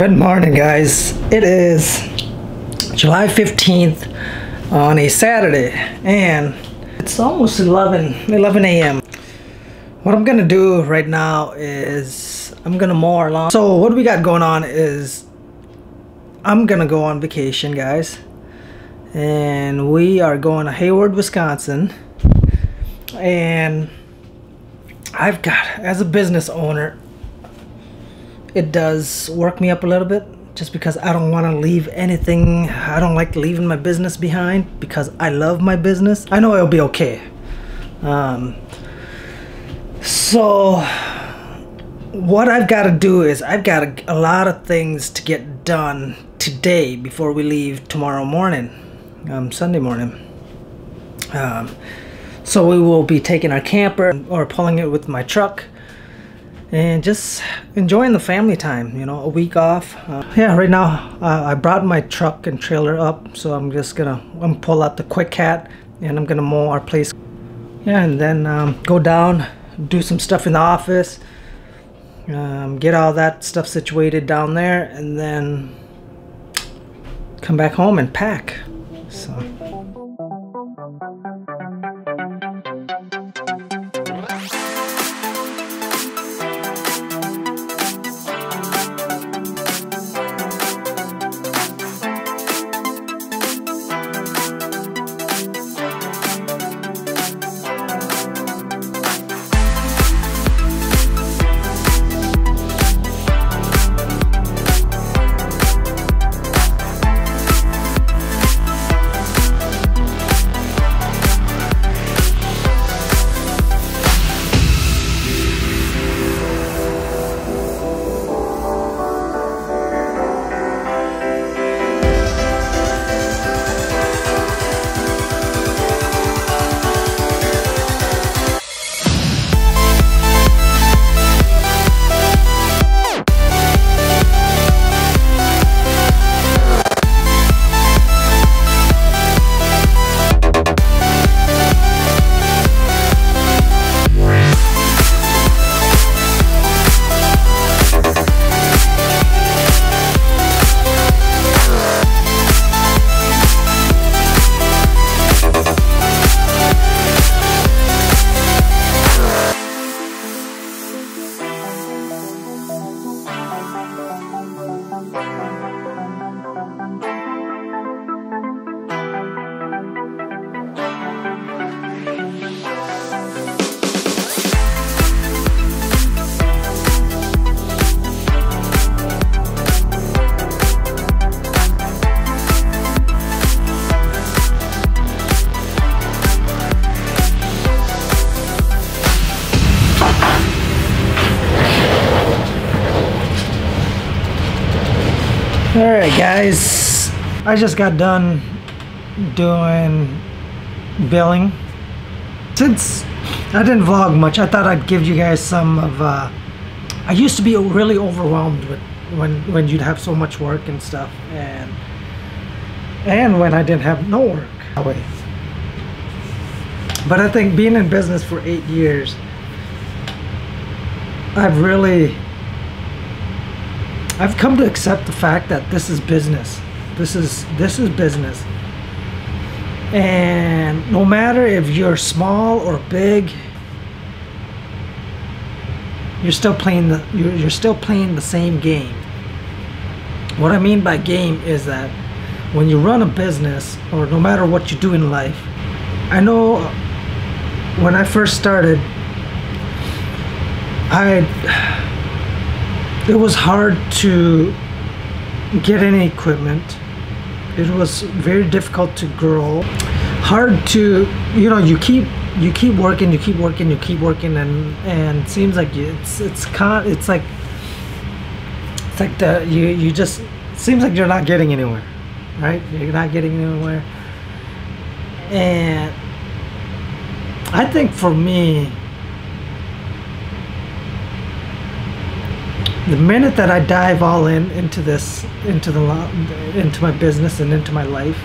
Good morning, guys. It is July 15th on a Saturday and it's almost 11 a.m. What I'm gonna do right now is I'm gonna mow our lawn. So what we got going on is I'm gonna go on vacation, guys, and we are going to Hayward, Wisconsin. And I've got, as a business owner, it does work me up a little bit just because I don't want to leave anything. I don't like leaving my business behind because I love my business. I know it'll be okay. So what I've got to do is I've got a lot of things to get done today before we leave tomorrow morning, Sunday morning. So we will be taking our camper or pulling it with my truck and just enjoying the family time, you know, a week off. Yeah, right now I brought my truck and trailer up, so I'm just gonna pull out the quick cat and I'm gonna mow our place. Yeah, and then go down, do some stuff in the office, get all that stuff situated down there, and then come back home and pack. So. Alright, guys, I just got done doing billing. Since I didn't vlog much, I thought I'd give you guys some of I used to be really overwhelmed with when you'd have so much work and stuff, and when I didn't have no work. But I think being in business for 8 years, I've come to accept the fact that this is business. This is business. And no matter if you're small or big, you're still playing the same game. What I mean by game is that when you run a business, or no matter what you do in life, I know when I first started, it was hard to get any equipment. It was very difficult to grow. Hard to, you know, you keep working, and it seems like you just seems like you're not getting anywhere, right? You're not getting anywhere. And I think for me, the minute that I dive all into my business and into my life,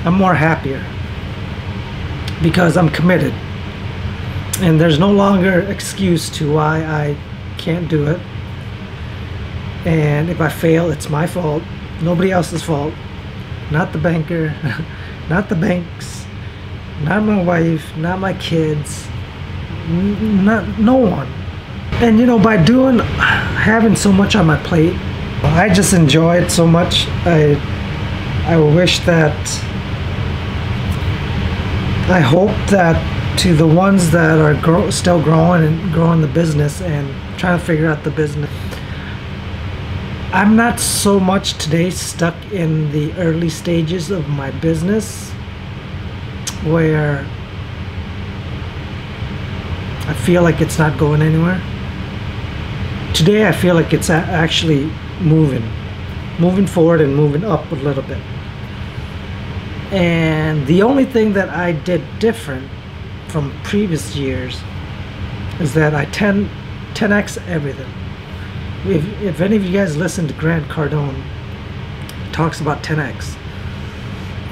I'm more happier because I'm committed, and there's no longer excuse to why I can't do it. And if I fail, it's my fault, nobody else's fault. Not the banker, not the banks, not my wife, not my kids, no one. And you know, by having so much on my plate, I just enjoy it so much. I wish that, I hope that to the ones that are still growing the business and trying to figure out the business, I'm not so much today stuck in the early stages of my business where I feel like it's not going anywhere. Today I feel like it's actually moving forward and moving up a little bit. And the only thing that I did different from previous years is that I 10x everything. If any of you guys listen to Grant Cardone, he talks about 10x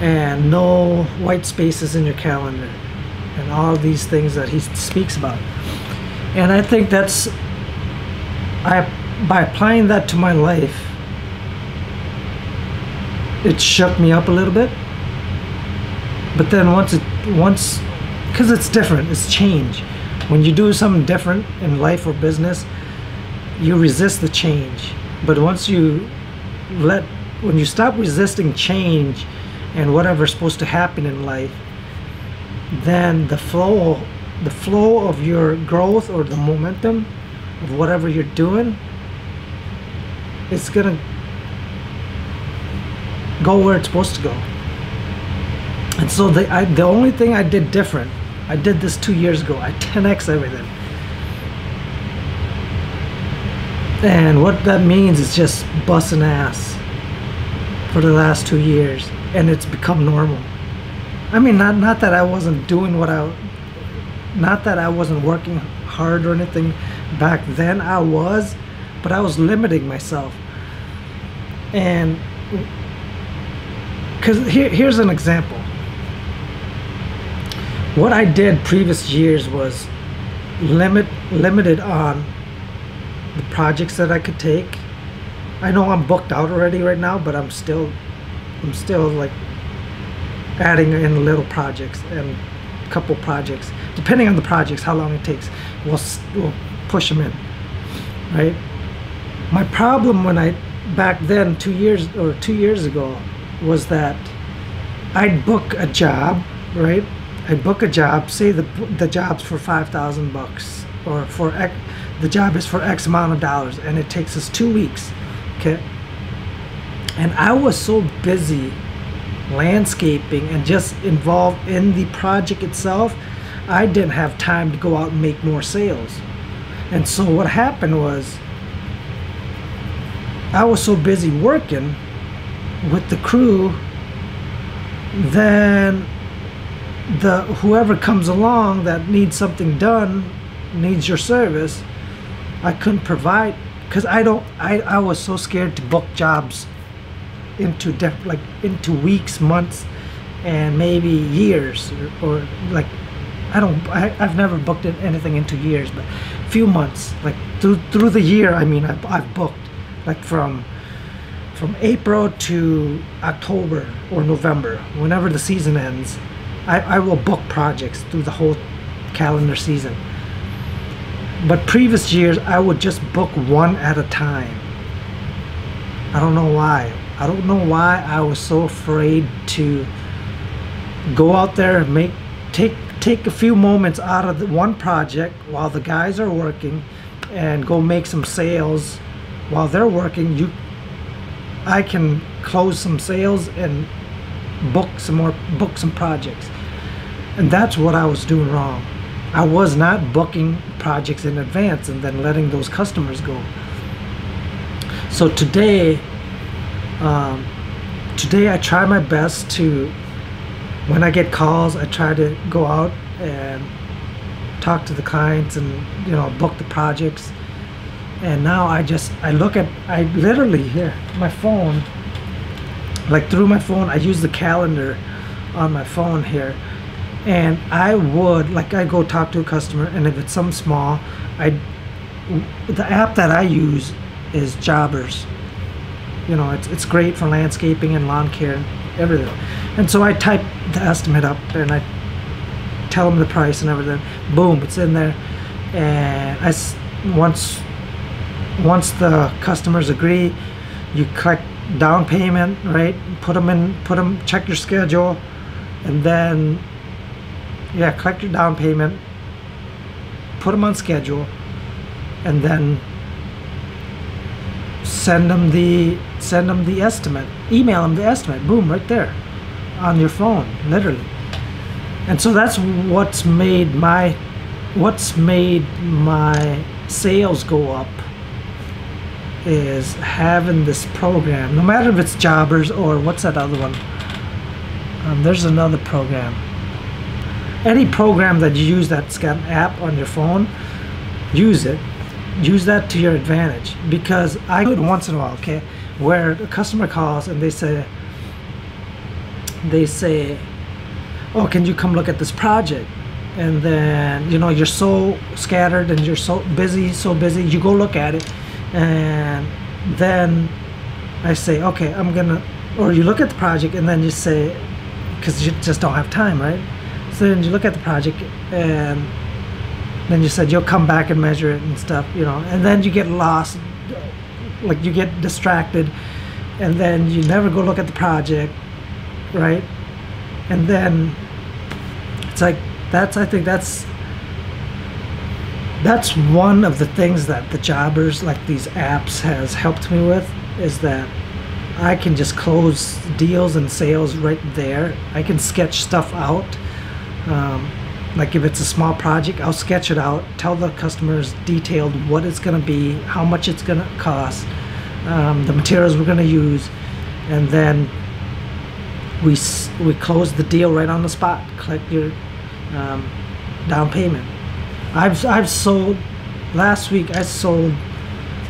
and no white spaces in your calendar and all these things that he speaks about. And I think that's, by applying that to my life, it shook me up a little bit. But then once, because it's different, it's change. When you do something different in life or business, you resist the change. But when you stop resisting change and whatever's supposed to happen in life, then the flow of your growth or the momentum of whatever you're doing, it's gonna go where it's supposed to go. And so the only thing I did different, I did this 2 years ago, I 10x everything. And what that means is just busting ass for the last 2 years, and it's become normal. I mean, not that I wasn't doing not that I wasn't working hard or anything back then. I was, but I was limiting myself. And because here's an example. What I did previous years was limited on the projects that I could take. I know I'm booked out already right now, but I'm still like adding in little projects and a couple projects, depending on the projects, how long it takes, we'll push them in, right? My problem back then, 2 years ago, was that I'd book a job, right? I'd book a job, say the job's for $5,000 or the job is for X amount of dollars, and it takes us 2 weeks, okay? And I was so busy landscaping and just involved in the project itself, I didn't have time to go out and make more sales. And so what happened was, I was so busy working with the crew, then whoever comes along that needs something done, needs your service, I couldn't provide, because I was so scared to book jobs into weeks, months, and maybe years, or like I've never booked anything into years, but a few months, like through the year. I mean, I've booked like from April to October or November, whenever the season ends. I will book projects through the whole calendar season. But previous years, I would just book one at a time. I don't know why. I don't know why I was so afraid to go out there and take a few moments out of the one project while the guys are working and go make some sales while they're working. I can close some sales and book some projects. And that's what I was doing wrong. I was not booking projects in advance and then letting those customers go. So today I try my best to, when I get calls, I try to go out and talk to the clients and, you know, book the projects. And now I literally, here, my phone, like through my phone, I use the calendar on my phone here. And I go talk to a customer, and if it's something small, the app that I use is jobbers. You know, it's great for landscaping and lawn care and everything. And so I type the estimate up and I tell them the price and everything. Boom, it's in there. And once the customers agree, you collect down payment, right? Check your schedule, and then collect your down payment, put them on schedule, and then send them the estimate, email them the estimate. Boom, right there on your phone, literally. And so that's what's made my sales go up, is having this program. No matter if it's jobbers or what's that other one, there's another program. Any program that you use that's got an app on your phone, use it. Use that to your advantage, because I do it once in a while, okay, where a customer calls and they say, oh, can you come look at this project? And then, you know, you're so scattered and you're so busy, you go look at it, and then I say, okay, or you look at the project, and then you say, because you just don't have time, right? So then you look at the project, and then you said you'll come back and measure it and stuff, you know, and then you get lost, like you get distracted, and then you never go look at the project, right? And then it's like, I think that's one of the things that the jobbers, like these apps, has helped me with, is that I can just close deals and sales right there. I can sketch stuff out. Like if it's a small project, I'll sketch it out, tell the customers detailed what it's going to be, how much it's going to cost, the materials we're going to use, and then we close the deal right on the spot. Collect your down payment. I've sold, last week I sold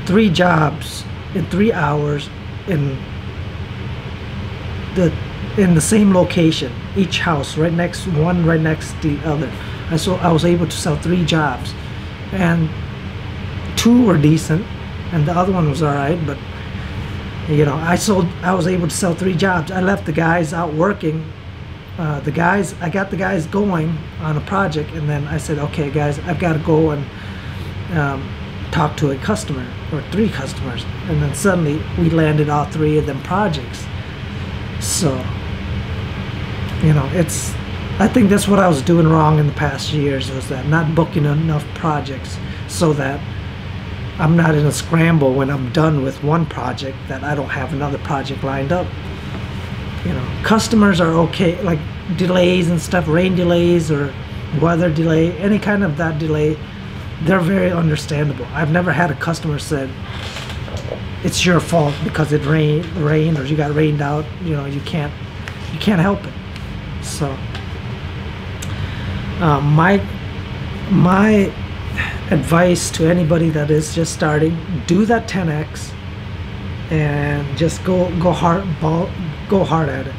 3 jobs in 3 hours in the same location, each house right next to the other. I was able to sell 3 jobs, and 2 were decent and the other one was all right, but you know, I was able to sell 3 jobs. I left the guys out working. I got the guys going on a project, and then I said, okay guys, I've got to go and talk to a customer or 3 customers, and then suddenly we landed all 3 of them projects. So, you know, I think that's what I was doing wrong in the past years, was that not booking enough projects, so that I'm not in a scramble when I'm done with one project that I don't have another project lined up. You know, customers are okay, like delays and stuff, rain delays or weather delay, any kind of that delay, they're very understandable. I've never had a customer said it's your fault because it rained or you got rained out. You know, you can't help it. So my advice to anybody that is just starting, do that 10x and just go hard at it,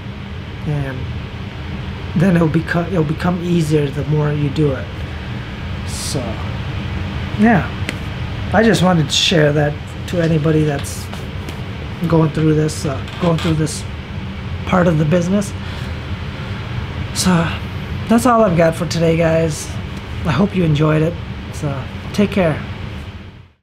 and then it'll become easier the more you do it. So yeah, I just wanted to share that to anybody that's going through this part of the business. So that's all I've got for today, guys. I hope you enjoyed it. So take care.